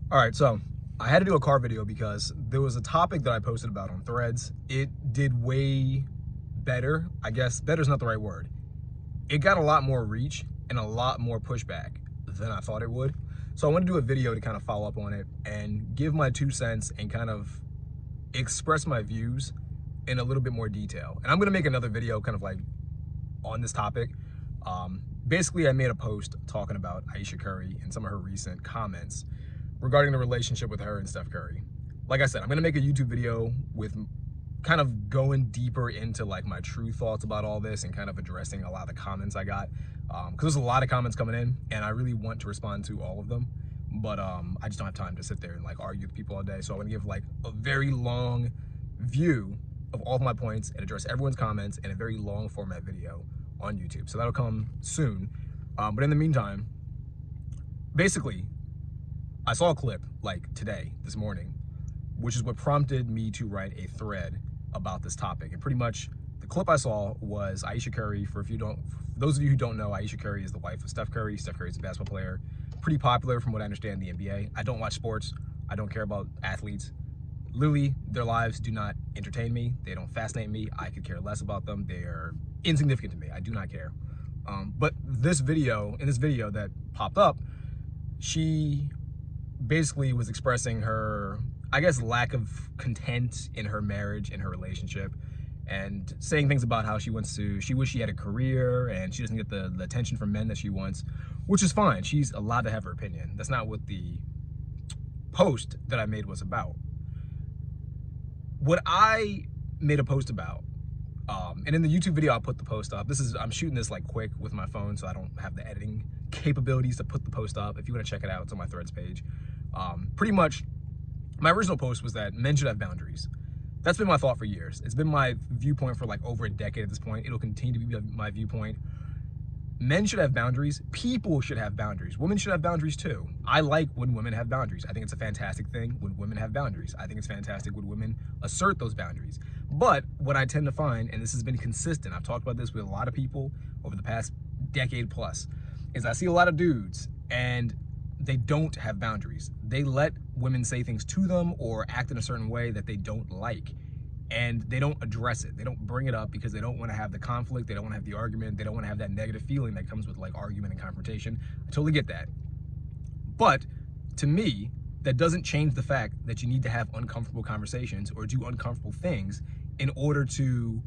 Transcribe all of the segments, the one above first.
All right, so I had to do a car video because there was a topic that I posted about on Threads. It did way better. I guess better's not the right word. It got a lot more reach and a lot more pushback than I thought it would. So I want to do a video to kind of follow up on it and give my 2 cents and kind of express my views in a little bit more detail. And I'm going to make another video kind of like on this topic. Basically, I made a post talking about Ayesha Curry and some of her recent comments regarding the relationship with her and Steph Curry. Like I said, I'm gonna make a YouTube video with kind of going deeper into like my true thoughts about all this and kind of addressing a lot of the comments I got. Because there's a lot of comments coming in and I really want to respond to all of them. But I just don't have time to sit there and like argue with people all day. So I want to give like a very long view of all of my points and address everyone's comments in a very long format video on YouTube. So that'll come soon. But in the meantime, basically, I saw a clip like today, this morning, which is what prompted me to write a thread about this topic. And pretty much the clip I saw was Ayesha Curry. For those of you who don't know, Ayesha Curry is the wife of Steph Curry. Steph Curry is a basketball player, pretty popular from what I understand in the NBA. I don't watch sports. I don't care about athletes. Literally, their lives do not entertain me. They don't fascinate me. I could care less about them. They are insignificant to me. I do not care. But in this video that popped up, she basically was expressing her, I guess, lack of content in her marriage, in her relationship, and saying things about how she wished she had a career and she doesn't get the attention from men that she wants, which is fine. She's allowed to have her opinion. That's not what the post that I made was about. What I made a post about, and in the YouTube video, I'll put the post up. I'm shooting this like quick with my phone, so I don't have the editing capabilities to put the post up. If you want to check it out, it's on my Threads page. Pretty much, my original post was that men should have boundaries. That's been my thought for years. It's been my viewpoint for like over a decade at this point. It'll continue to be my viewpoint. Men should have boundaries. People should have boundaries. Women should have boundaries too. I like when women have boundaries. I think it's a fantastic thing when women have boundaries. I think it's fantastic when women assert those boundaries. But what I tend to find, and this has been consistent, I've talked about this with a lot of people over the past decade plus, is I see a lot of dudes and they don't have boundaries. They let women say things to them or act in a certain way that they don't like. And they don't address it. They don't bring it up because they don't want to have the conflict. They don't want to have the argument. They don't want to have that negative feeling that comes with like argument and confrontation. I totally get that. But to me, that doesn't change the fact that you need to have uncomfortable conversations or do uncomfortable things in order to,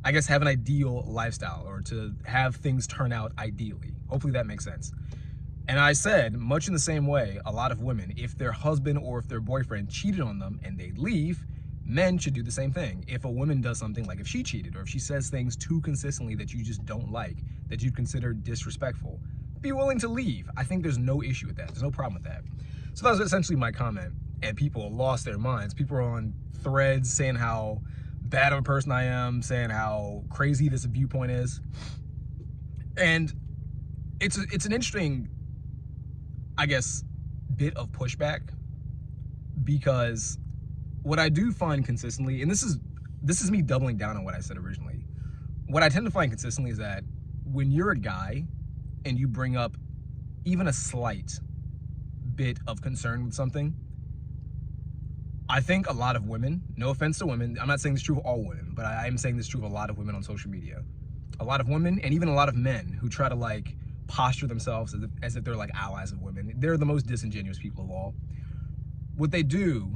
I guess, have an ideal lifestyle or to have things turn out ideally. Hopefully that makes sense. And I said, much in the same way, a lot of women, if their husband or if their boyfriend cheated on them and they leave, men should do the same thing. If a woman does something like if she cheated or if she says things too consistently that you just don't like, that you consider disrespectful, be willing to leave. I think there's no issue with that. There's no problem with that. So that was essentially my comment, and people lost their minds. People are on Threads saying how bad of a person I am, saying how crazy this viewpoint is. And it's an interesting, I guess, bit of pushback, because what I do find consistently, and this is me doubling down on what I said originally, what I tend to find consistently is that when you're a guy and you bring up even a slight bit of concern with something, I think a lot of women, no offense to women, I'm not saying this is true of all women, but I am saying this is true of a lot of women on social media. A lot of women and even a lot of men who try to like posture themselves as if they're like allies of women. They're the most disingenuous people of all. What they do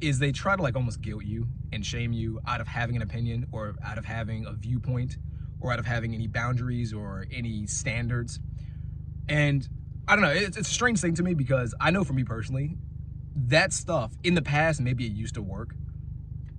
is they try to like almost guilt you and shame you out of having an opinion or out of having a viewpoint or out of having any boundaries or any standards. And I don't know, it's a strange thing to me because I know for me personally, that stuff in the past, maybe it used to work.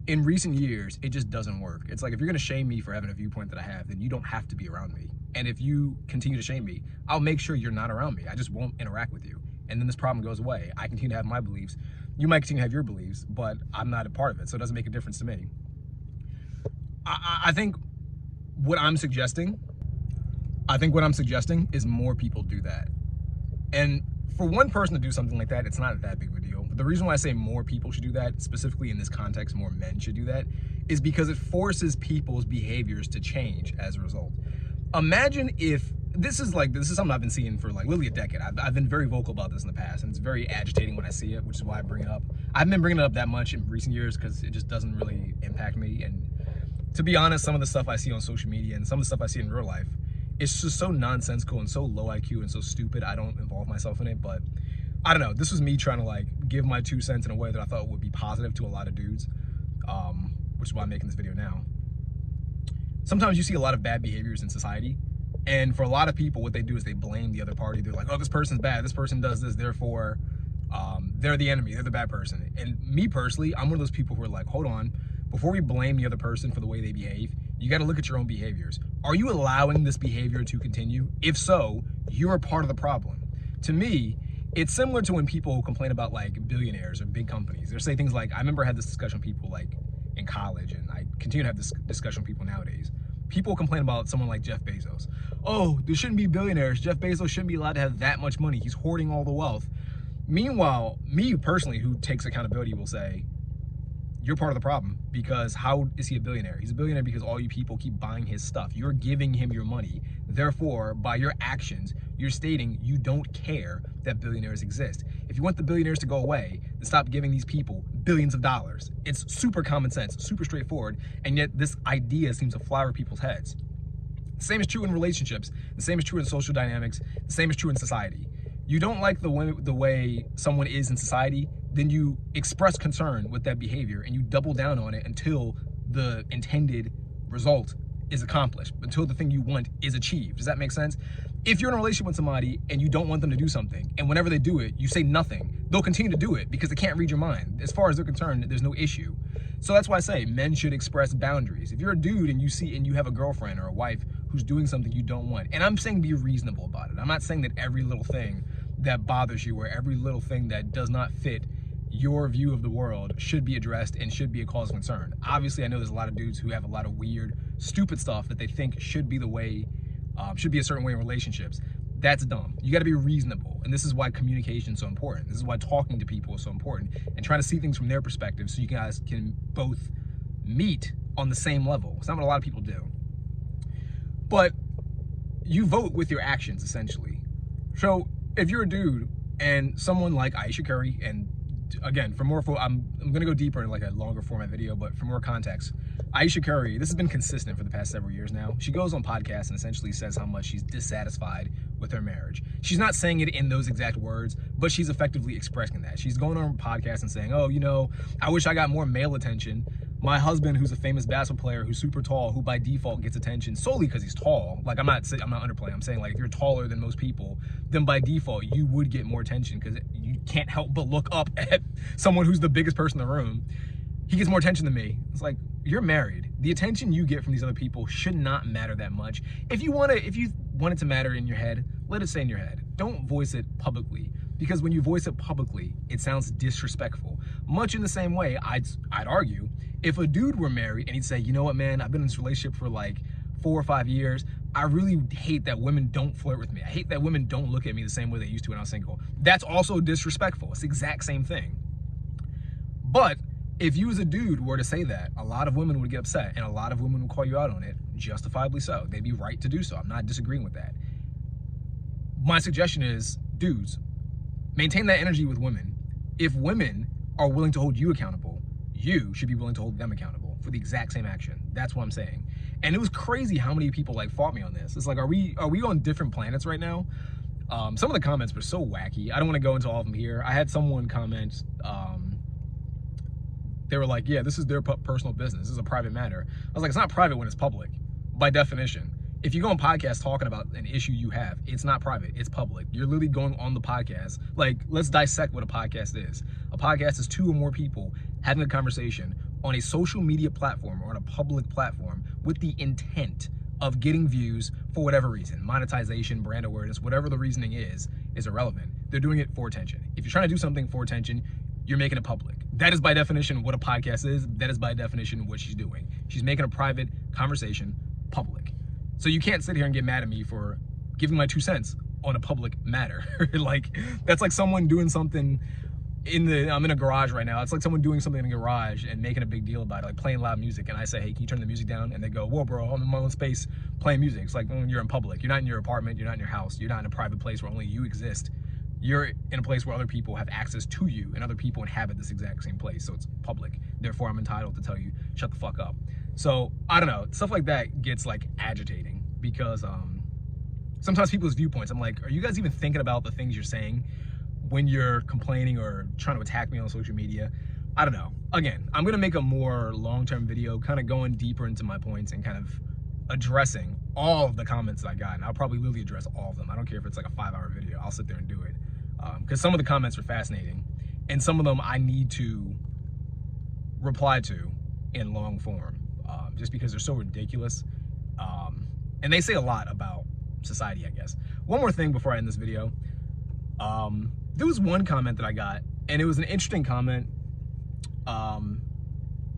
In recent years, it just doesn't work. It's like, if you're gonna shame me for having a viewpoint that I have, then you don't have to be around me. And if you continue to shame me, I'll make sure you're not around me. I just won't interact with you. And then this problem goes away. I continue to have my beliefs. You might continue to have your beliefs, but I'm not a part of it, so it doesn't make a difference to me. I think what I'm suggesting is more people do that. And for one person to do something like that, it's not that big of a deal. But the reason why I say more people should do that, specifically in this context, more men should do that, is because it forces people's behaviors to change as a result. Imagine if this is something I've been seeing for like literally a decade. I've been very vocal about this in the past, and it's very agitating when I see it, which is why I bring it up. I haven't been bringing it up that much in recent years because it just doesn't really impact me. And to be honest, some of the stuff I see on social media and some of the stuff I see in real life, it's just so nonsensical and so low IQ and so stupid. I don't involve myself in it, but I don't know. This was me trying to like give my 2 cents in a way that I thought would be positive to a lot of dudes, which is why I'm making this video now. Sometimes you see a lot of bad behaviors in society, and for a lot of people, what they do is they blame the other party. They're like, oh, this person's bad, this person does this, therefore they're the enemy, they're the bad person. And me personally, I'm one of those people who are like, hold on, before we blame the other person for the way they behave, you got to look at your own behaviors. Are you allowing this behavior to continue? If so, you're a part of the problem. To me, it's similar to when people complain about like billionaires or big companies. They'll say things like, I remember I had this discussion with people like in college, and I continue to have this discussion with people nowadays. People complain about someone like Jeff Bezos. Oh, there shouldn't be billionaires. Jeff Bezos shouldn't be allowed to have that much money. He's hoarding all the wealth. Meanwhile, me personally, who takes accountability, will say, you're part of the problem, because how is he a billionaire? He's a billionaire because all you people keep buying his stuff. You're giving him your money. Therefore, by your actions, you're stating you don't care that billionaires exist. If you want the billionaires to go away, then stop giving these people billions of dollars. It's super common sense, super straightforward, and yet this idea seems to fly over people's heads. The same is true in relationships. The same is true in social dynamics. The same is true in society. You don't like the way someone is in society, then you express concern with that behavior and you double down on it until the intended result is accomplished, until the thing you want is achieved. Does that make sense? If you're in a relationship with somebody and you don't want them to do something, and whenever they do it, you say nothing, they'll continue to do it because they can't read your mind. As far as they're concerned, there's no issue. So that's why I say men should express boundaries. If you're a dude and you have a girlfriend or a wife who's doing something you don't want, and I'm saying be reasonable about it. I'm not saying that every little thing that bothers you or every little thing that does not fit your view of the world should be addressed and should be a cause of concern. Obviously, I know there's a lot of dudes who have a lot of weird, stupid stuff that they think should be the way, should be a certain way in relationships. That's dumb. You got to be reasonable. And this is why communication is so important. This is why talking to people is so important and trying to see things from their perspective so you guys can both meet on the same level. It's not what a lot of people do. But you vote with your actions, essentially. So if you're a dude and someone like Aisha Curry, and again, for more, I'm gonna go deeper in like a longer format video, but for more context, Aisha Curry, this has been consistent for the past several years now. She goes on podcasts and essentially says how much she's dissatisfied with her marriage. She's not saying it in those exact words, but she's effectively expressing that. She's going on podcasts and saying, oh, you know, I wish I got more male attention. My husband, who's a famous basketball player, who's super tall, who by default gets attention solely because he's tall. Like, I'm not underplaying. I'm saying, like, if you're taller than most people, then by default you would get more attention because you can't help but look up at someone who's the biggest person in the room. He gets more attention than me. It's like, you're married. The attention you get from these other people should not matter that much. If you want it to matter in your head, let it stay in your head. Don't voice it publicly, because when you voice it publicly, it sounds disrespectful. Much in the same way, I'd argue, if a dude were married and he'd say, you know what, man, I've been in this relationship for like 4 or 5 years. I really hate that women don't flirt with me. I hate that women don't look at me the same way they used to when I was single. That's also disrespectful. It's the exact same thing. But if you as a dude were to say that, a lot of women would get upset and a lot of women would call you out on it, justifiably so. They'd be right to do so. I'm not disagreeing with that. My suggestion is, dudes, maintain that energy with women. If women are willing to hold you accountable, you should be willing to hold them accountable for the exact same action. That's what I'm saying. And it was crazy how many people like fought me on this. It's like, are we on different planets right now? Some of the comments were so wacky. I don't want to go into all of them here. I had someone comment, they were like, yeah, this is their personal business. This is a private matter. I was like, it's not private when it's public, by definition. If you go on podcasts talking about an issue you have, it's not private, it's public. You're literally going on the podcast. Like, let's dissect what a podcast is. A podcast is 2 or more people having a conversation on a social media platform or on a public platform with the intent of getting views for whatever reason. Monetization, brand awareness, whatever the reasoning is irrelevant. They're doing it for attention. If you're trying to do something for attention, you're making it public. That is by definition what a podcast is. That is by definition what she's doing. She's making a private conversation public. So you can't sit here and get mad at me for giving my 2 cents on a public matter. Like, that's like someone doing something I'm in a garage right now. It's like someone doing something in a garage and making a big deal about it, like playing loud music. And I say, hey, can you turn the music down? And they go, whoa, bro, I'm in my own space playing music. It's like when you're in public. You're not in your apartment. You're not in your house. You're not in a private place where only you exist. You're in a place where other people have access to you and other people inhabit this exact same place. So it's public. Therefore, I'm entitled to tell you, shut the fuck up. So I don't know. Stuff like that gets like agitating because sometimes people's viewpoints, I'm like, are you guys even thinking about the things you're saying when you're complaining or trying to attack me on social media? I don't know. Again, I'm gonna make a more long-term video, kind of going deeper into my points and kind of addressing all of the comments that I got. And I'll probably literally address all of them. I don't care if it's like a 5-hour video. I'll sit there and do it. Because some of the comments are fascinating and some of them I need to reply to in long form, just because they're so ridiculous. And they say a lot about society, I guess. One more thing before I end this video. There was one comment that I got, and it was an interesting comment. I'm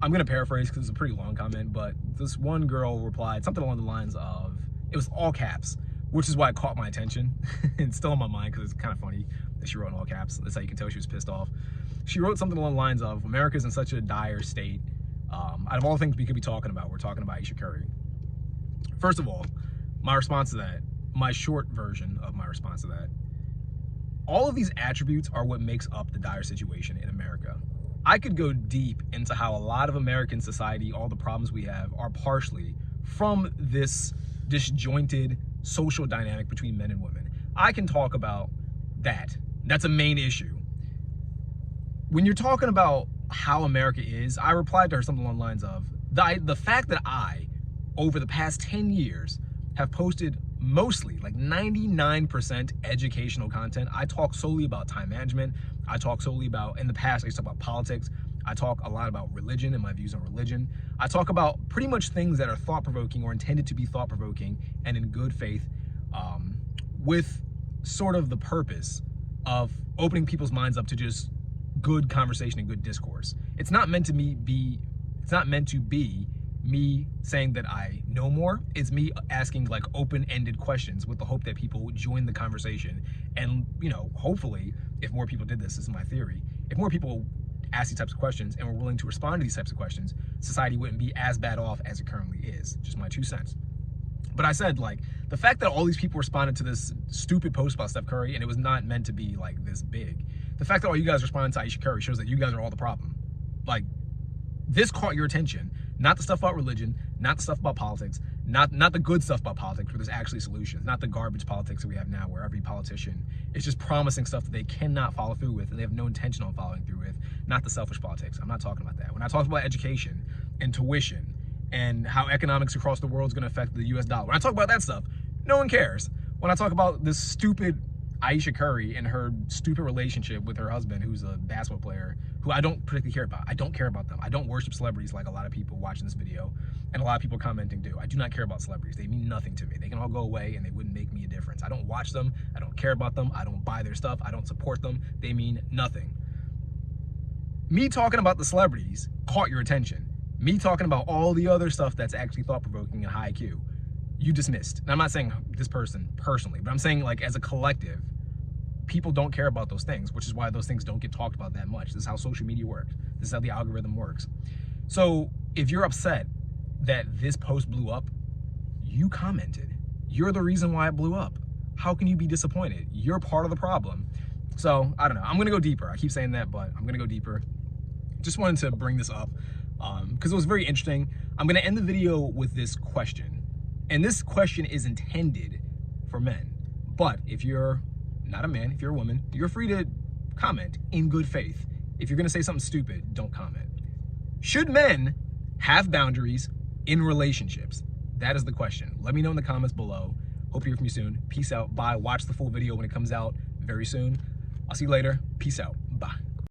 gonna paraphrase because it's a pretty long comment, but this one girl replied something along the lines of, it was all caps, which is why it caught my attention. It's still in my mind because it's kind of funny that she wrote in all caps. That's how you can tell she was pissed off. She wrote something along the lines of, America's in such a dire state. Out of all the things we could be talking about, we're talking about Aisha Curry. First of all, my response to that, my short version of my response to that, all of these attributes are what makes up the dire situation in America. I could go deep into how a lot of American society, all the problems we have, are partially from this disjointed social dynamic between men and women. I can talk about that. That's a main issue. When you're talking about how America is, I replied to her something along the lines of, the fact that I, over the past 10 years, have posted mostly like 99% educational content. I talk solely about time management. I talk solely about, in the past, I used to talk about politics. I talk a lot about religion and my views on religion. I talk about pretty much things that are thought-provoking or intended to be thought-provoking and in good faith, with sort of the purpose of opening people's minds up to just good conversation and good discourse. It's not meant to be me saying that I know more. It's me asking like open-ended questions with the hope that people would join the conversation. And, you know, hopefully, if more people did this is my theory, if more people ask these types of questions and were willing to respond to these types of questions, society wouldn't be as bad off as it currently is. Just my 2 cents. But I said, like, the fact that all these people responded to this stupid post about Steph Curry and it was not meant to be like this big. The fact that all you guys responded to Aisha Curry shows that you guys are all the problem. Like, this caught your attention. Not the stuff about religion, not the stuff about politics, not the good stuff about politics where there's actually solutions, not the garbage politics that we have now where every politician is just promising stuff that they cannot follow through with and they have no intention on following through with, not the selfish politics. I'm not talking about that. When I talk about education and tuition and how economics across the world is going to affect the US dollar, when I talk about that stuff, no one cares. When I talk about this stupid Aisha Curry and her stupid relationship with her husband, who's a basketball player, who I don't particularly care about. I don't care about them. I don't worship celebrities like a lot of people watching this video and a lot of people commenting do. I do not care about celebrities. They mean nothing to me. They can all go away and they wouldn't make me a difference. I don't watch them. I don't care about them. I don't buy their stuff. I don't support them. They mean nothing. Me talking about the celebrities caught your attention. Me talking about all the other stuff that's actually thought-provoking and high IQ, you dismissed. And I'm not saying this person personally, but I'm saying like as a collective, people don't care about those things, which is why those things don't get talked about that much. This is how social media works. This is how the algorithm works. So if you're upset that this post blew up, you commented. You're the reason why it blew up. How can you be disappointed? You're part of the problem. So I don't know. I'm gonna go deeper. I keep saying that, but I'm gonna go deeper. Just wanted to bring this up because it was very interesting. I'm gonna end the video with this question. And this question is intended for men. But if you're not a man, if you're a woman, you're free to comment in good faith. If you're gonna say something stupid, don't comment. Should men have boundaries in relationships? That is the question. Let me know in the comments below. Hope to hear from you soon. Peace out. Bye. Watch the full video when it comes out very soon. I'll see you later. Peace out. Bye.